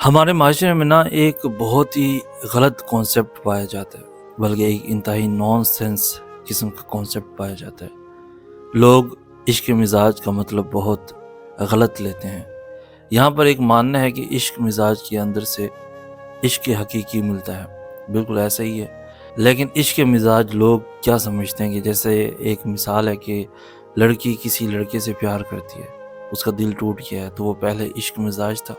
ہمارے معاشرے میں نا ایک بہت ہی غلط کانسیپٹ پایا جاتا ہے، بلکہ ایک انتہائی نان سینس قسم کا کانسیپٹ پایا جاتا ہے۔ لوگ عشق مزاج کا مطلب بہت غلط لیتے ہیں۔ یہاں پر ایک ماننا ہے کہ عشق مزاج کے اندر سے عشق حقیقی ملتا ہے، بالکل ایسا ہی ہے۔ لیکن عشق مزاج لوگ کیا سمجھتے ہیں کہ جیسے ایک مثال ہے کہ لڑکی کسی لڑکے سے پیار کرتی ہے، اس کا دل ٹوٹ گیا ہے، تو وہ پہلے عشق مزاج تھا،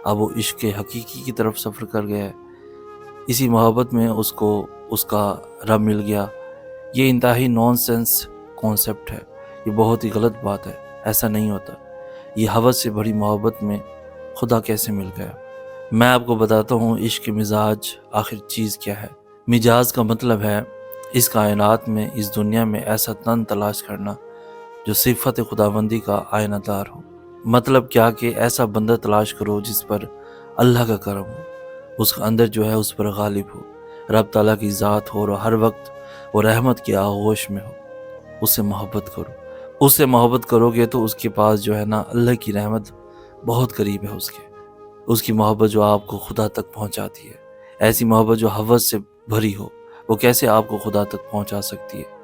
اب وہ عشق حقیقی کی طرف سفر کر گیا ہے۔ اسی محبت میں اس کو اس کا رب مل گیا۔ یہ انتہائی نان سینس کانسیپٹ ہے، یہ بہت ہی غلط بات ہے، ایسا نہیں ہوتا۔ یہ ہوس سے بڑی محبت میں خدا کیسے مل گیا؟ میں آپ کو بتاتا ہوں عشق مزاج آخر چیز کیا ہے۔ مزاج کا مطلب ہے اس کائنات میں، اس دنیا میں ایسا تن تلاش کرنا جو صفت خداوندی کا آئینہ دار ہو۔ مطلب کیا کہ ایسا بندہ تلاش کرو جس پر اللہ کا کرم ہو، اس کا اندر جو ہے اس پر غالب ہو، رب تعالیٰ کی ذات ہو اور ہر وقت وہ رحمت کی آغوش میں ہو۔ اس سے محبت کرو، اس سے محبت کرو گے تو اس کے پاس جو ہے نا اللہ کی رحمت بہت قریب ہے، اس کی محبت جو آپ کو خدا تک پہنچاتی ہے۔ ایسی محبت جو ہوس سے بھری ہو، وہ کیسے آپ کو خدا تک پہنچا سکتی ہے؟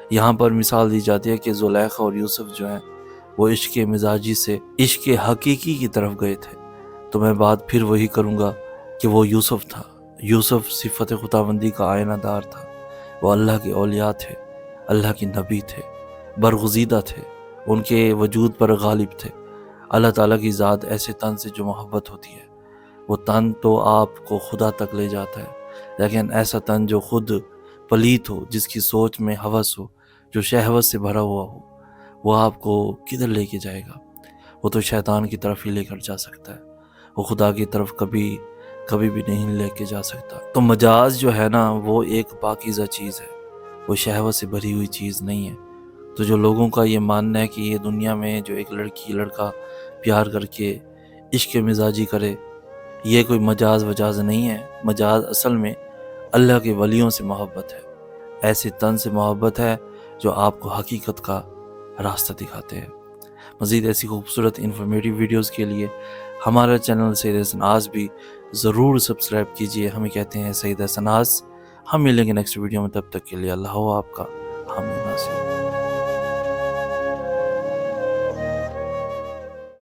یہاں پر مثال دی جاتی ہے کہ زلیخا اور یوسف جو ہیں وہ عشق مزاجی سے عشق حقیقی کی طرف گئے تھے۔ تو میں بات پھر وہی کروں گا کہ وہ یوسف تھا۔ یوسف صفت خداوندی کا آئینہ دار تھا، وہ اللہ کے اولیاء تھے، اللہ کے نبی تھے، برگزیدہ تھے، ان کے وجود پر غالب تھے۔ اللہ تعالیٰ کی ذات ایسے تن سے جو محبت ہوتی ہے، وہ تن تو آپ کو خدا تک لے جاتا ہے، لیکن ایسا تن جو خود پلیت ہو، جس کی سوچ میں ہوس ہو، جو شہوت سے بھرا ہوا ہو، وہ آپ کو کدھر لے کے جائے گا؟ وہ تو شیطان کی طرف ہی لے کر جا سکتا ہے، وہ خدا کی طرف کبھی بھی نہیں لے کے جا سکتا۔ تو مجاز جو ہے نا وہ ایک پاکیزہ چیز ہے، وہ شہوت سے بھری ہوئی چیز نہیں ہے۔ تو جو لوگوں کا یہ ماننا ہے کہ یہ دنیا میں جو ایک لڑکی لڑکا پیار کر کے عشق مزاجی کرے، یہ کوئی مجاز وجاز نہیں ہے۔ مجاز اصل میں اللہ کے ولیوں سے محبت ہے، ایسے تن سے محبت ہے جو آپ کو حقیقت کا راستہ دکھاتے ہیں۔ مزید ایسی خوبصورت انفارمیٹیو ویڈیوز کے لیے ہمارا چینل سید حسن آس بھی ضرور سبسکرائب کیجئے۔ ہمیں کہتے ہیں سید حسن آس۔ ہم ملیں گے نیکسٹ ویڈیو میں، تب تک کے لیے اللہ ہو آپ کا حامد۔